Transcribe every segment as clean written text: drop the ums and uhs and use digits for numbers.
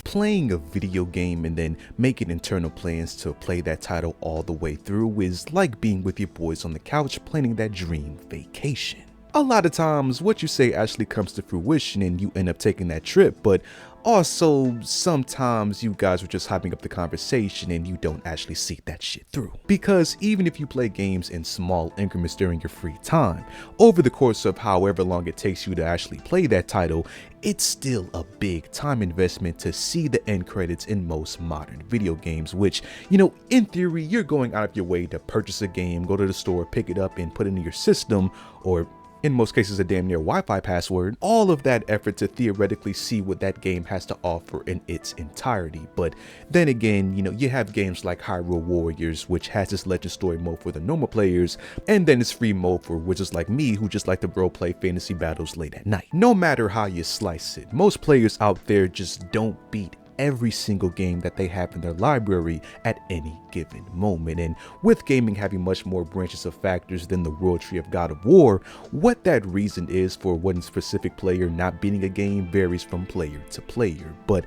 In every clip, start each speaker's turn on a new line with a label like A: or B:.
A: Playing a video game and then making internal plans to play that title all the way through is like being with your boys on the couch planning that dream vacation. A lot of times what you say actually comes to fruition and you end up taking that trip, but also sometimes you guys are just hyping up the conversation and you don't actually see that shit through. Because even if you play games in small increments during your free time, over the course of however long it takes you to actually play that title, it's still a big time investment to see the end credits in most modern video games, which, you know, in theory, you're going out of your way to purchase a game, go to the store, pick it up and put it in your system, or in most cases a damn near Wi-Fi password, all of that effort to theoretically see what that game has to offer in its entirety. But then again, you know, you have games like Hyrule Warriors, which has its legend story mode for the normal players, and then its free mode for wizards like me who just like to roleplay fantasy battles late at night. No matter how you slice it, most players out there just don't beat every single game that they have in their library at any given moment. And with gaming having much more branches of factors than the world tree of God of War, what that reason is for one specific player not beating a game varies from player to player. But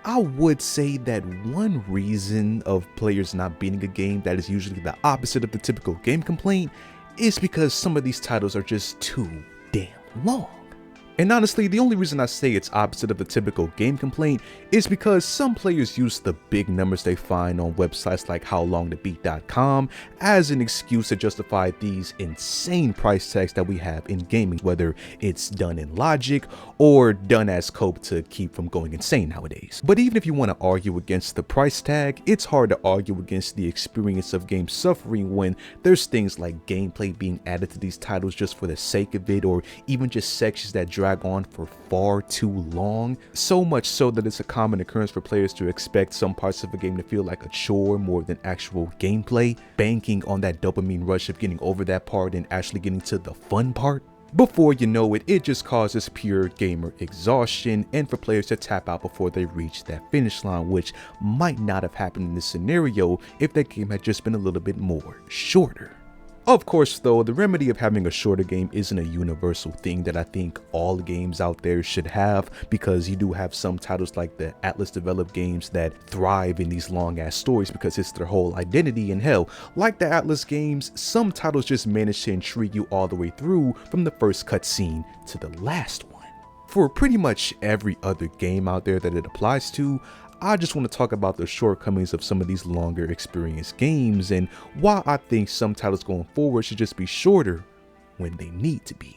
A: I would say that one reason of players not beating a game that is usually the opposite of the typical game complaint is because some of these titles are just too damn long. And honestly, the only reason I say it's opposite of the typical game complaint is because some players use the big numbers they find on websites like howlongtobeat.com as an excuse to justify these insane price tags that we have in gaming, whether it's done in logic or done as cope to keep from going insane nowadays. But even if you want to argue against the price tag, it's hard to argue against the experience of games suffering when there's things like gameplay being added to these titles just for the sake of it, or even just sections that drag on for far too long, so much so that it's a common occurrence for players to expect some parts of a game to feel like a chore more than actual gameplay, banking on that dopamine rush of getting over that part and actually getting to the fun part. Before you know it, it just causes pure gamer exhaustion and for players to tap out before they reach that finish line, which might not have happened in this scenario if that game had just been a little bit more shorter. Of course though, the remedy of having a shorter game isn't a universal thing that I think all games out there should have, because you do have some titles like the Atlas developed games that thrive in these long ass stories because it's their whole identity, and hell, like the Atlas games, some titles just manage to intrigue you all the way through from the first cutscene to the last one. For pretty much every other game out there that it applies to, I just want to talk about the shortcomings of some of these longer experience games and why I think some titles going forward should just be shorter when they need to be.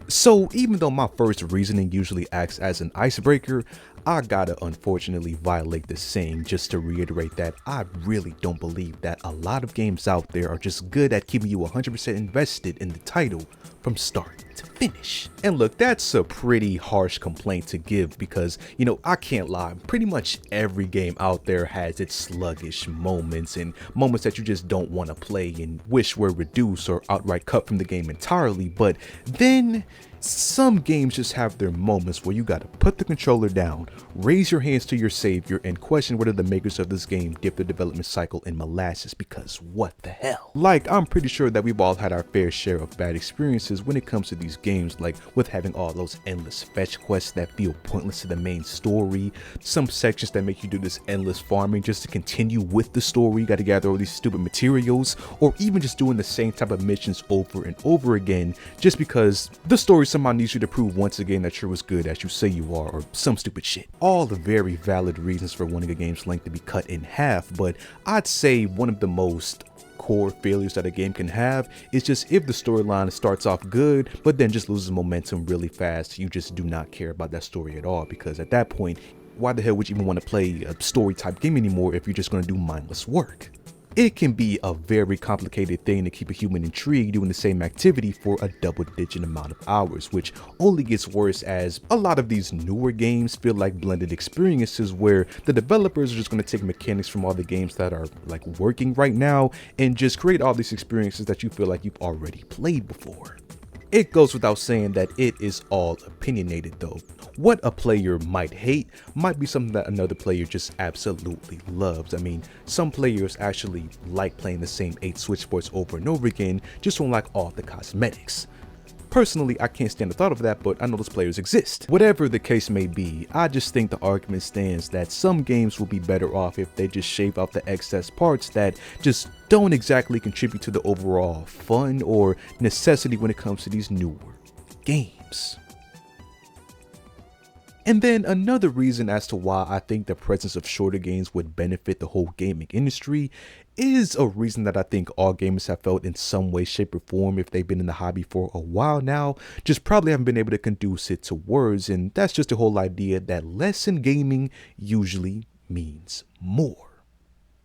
A: So even though my first reasoning usually acts as an icebreaker, I gotta unfortunately violate this saying just to reiterate that I really don't believe that a lot of games out there are just good at keeping you 100% invested in the title from start to finish. And look, that's a pretty harsh complaint to give because, you know, I can't lie, pretty much every game out there has its sluggish moments and moments that you just don't want to play and wish were reduced or outright cut from the game entirely. But then some games just have their moments where you gotta put the controller down, raise your hands to your savior, and question whether the makers of this game dipped the development cycle in molasses, because what the hell? Like, I'm pretty sure that we've all had our fair share of bad experiences when it comes to these games, like with having all those endless fetch quests that feel pointless to the main story, some sections that make you do this endless farming just to continue with the story, you gotta gather all these stupid materials, or even just doing the same type of missions over and over again just because the story somehow needs you to prove once again that you're as good as you say you are, or some stupid shit. All the very valid reasons for wanting a game's length to be cut in half, but I'd say one of the most core failures that a game can have is just if the storyline starts off good but then just loses momentum really fast. You just do not care about that story at all, because at that point, why the hell would you even want to play a story type game anymore if you're just going to do mindless work? It can be a very complicated thing to keep a human intrigued doing the same activity for a double-digit amount of hours, which only gets worse as a lot of these newer games feel like blended experiences where the developers are just going to take mechanics from all the games that are like working right now and just create all these experiences that you feel like you've already played before. It goes without saying that it is all opinionated though. What a player might hate might be something that another player just absolutely loves. I mean, some players actually like playing the same 8 switchboards over and over again, just don't like all the cosmetics. Personally, I can't stand the thought of that, but I know those players exist. Whatever the case may be, I just think the argument stands that some games will be better off if they just shave out the excess parts that just don't exactly contribute to the overall fun or necessity when it comes to these newer games. And then another reason as to why I think the presence of shorter games would benefit the whole gaming industry is a reason that I think all gamers have felt in some way, shape, or form if they've been in the hobby for a while now, just probably haven't been able to conduce it to words, and that's just the whole idea that less in gaming usually means more.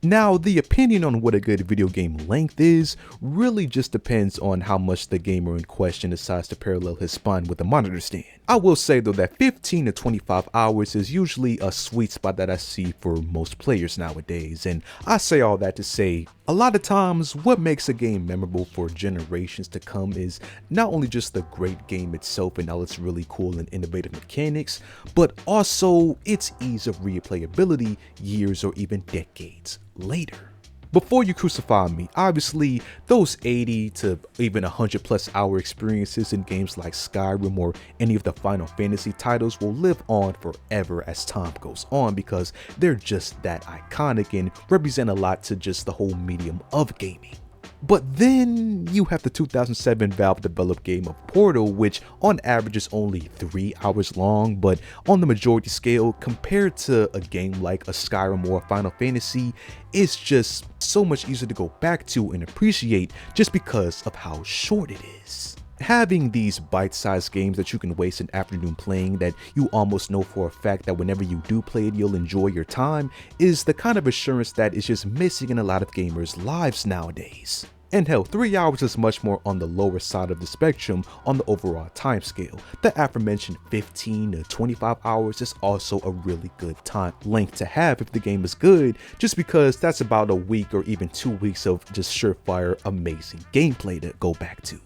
A: Now, the opinion on what a good video game length is really just depends on how much the gamer in question decides to parallel his spine with a monitor stand. I will say though that 15 to 25 hours is usually a sweet spot that I see for most players nowadays, and I say all that to say, a lot of times what makes a game memorable for generations to come is not only just the great game itself and all its really cool and innovative mechanics, but also its ease of replayability years or even decades later. Before you crucify me, obviously those 80 to even 100+ hour experiences in games like Skyrim or any of the Final Fantasy titles will live on forever as time goes on because they're just that iconic and represent a lot to just the whole medium of gaming. But then you have the 2007 Valve developed game of Portal, which on average is only 3 hours long, but on the majority scale compared to a game like a Skyrim or a Final Fantasy, it's just so much easier to go back to and appreciate just because of how short it is. Having these bite-sized games that you can waste an afternoon playing that you almost know for a fact that whenever you do play it you'll enjoy your time is the kind of assurance that is just missing in a lot of gamers' lives nowadays. And hell, 3 hours is much more on the lower side of the spectrum on the overall time scale. The aforementioned 15 to 25 hours is also a really good time length to have if the game is good, just because that's about a week or even 2 weeks of just surefire amazing gameplay to go back to.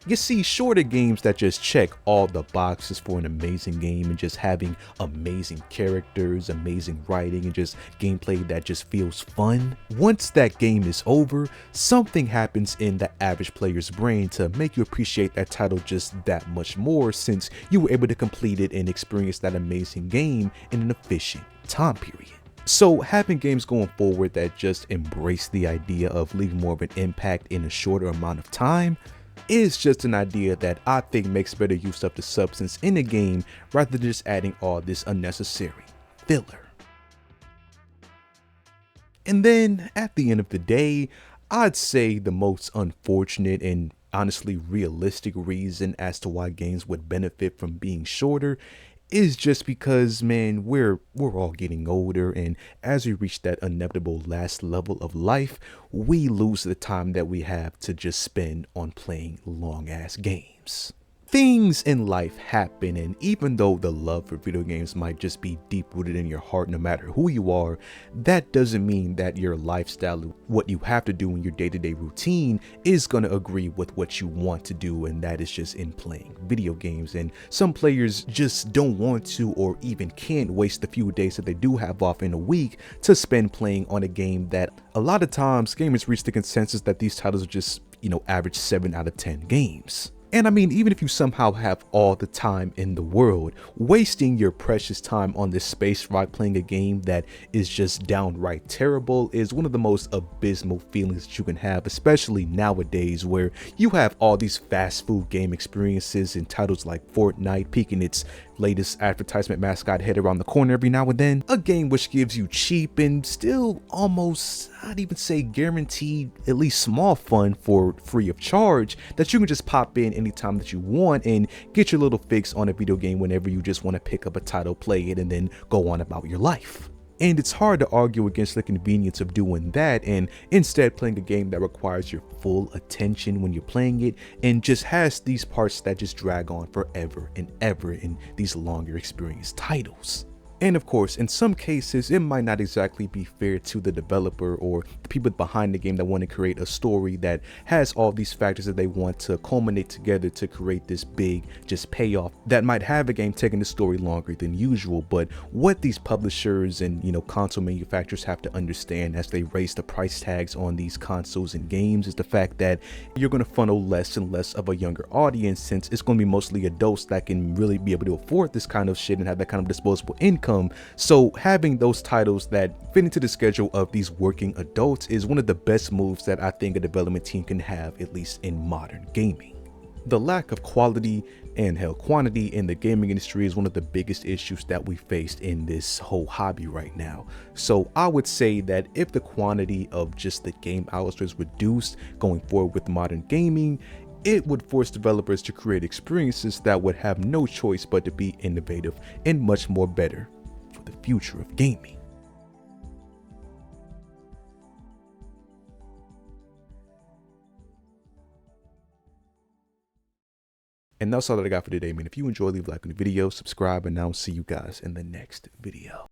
A: You see, shorter games that just check all the boxes for an amazing game and just having amazing characters, amazing writing, and just gameplay that just feels fun. Once that game is over, something happens in the average player's brain to make you appreciate that title just that much more since you were able to complete it and experience that amazing game in an efficient time period. So having games going forward that just embrace the idea of leaving more of an impact in a shorter amount of time is just an idea that I think makes better use of the substance in a game rather than just adding all this unnecessary filler. And then at the end of the day, I'd say the most unfortunate and honestly realistic reason as to why games would benefit from being shorter is just because, man, we're all getting older, and as we reach that inevitable last level of life, we lose the time that we have to just spend on playing long ass games. Things in life happen, and even though the love for video games might just be deep rooted in your heart no matter who you are, that doesn't mean that your lifestyle, what you have to do in your day-to-day routine, is going to agree with what you want to do, and that is just in playing video games. And some players just don't want to or even can't waste the few days that they do have off in a week to spend playing on a game that a lot of times gamers reach the consensus that these titles are just, average 7 out of 10 games. And I mean, even if you somehow have all the time in the world, wasting your precious time on this space rock playing a game that is just downright terrible is one of the most abysmal feelings that you can have, especially nowadays where you have all these fast food game experiences and titles like Fortnite peeking its latest advertisement mascot head around the corner every now and then. A game which gives you cheap and still almost, I'd even say guaranteed, at least small fun for free of charge that you can just pop in anytime that you want and get your little fix on a video game whenever you just want to pick up a title, play it, and then go on about your life. And it's hard to argue against the convenience of doing that and instead playing a game that requires your full attention when you're playing it and just has these parts that just drag on forever and ever in these longer experience titles. And of course, in some cases, it might not exactly be fair to the developer or the people behind the game that want to create a story that has all these factors that they want to culminate together to create this big just payoff that might have a game taking the story longer than usual. But what these publishers and console manufacturers have to understand as they raise the price tags on these consoles and games is the fact that you're going to funnel less and less of a younger audience, since it's going to be mostly adults that can really be able to afford this kind of shit and have that kind of disposable income. So having those titles that fit into the schedule of these working adults is one of the best moves that I think a development team can have, at least in modern gaming. The lack of quality and quantity in the gaming industry is one of the biggest issues that we faced in this whole hobby right now. So I would say that if the quantity of just the game outlets was reduced going forward with modern gaming, it would force developers to create experiences that would have no choice but to be innovative and much more better for the future of gaming. And that's all that I got for today, man. If you enjoyed, leave a like on the video, subscribe, and I'll see you guys in the next video.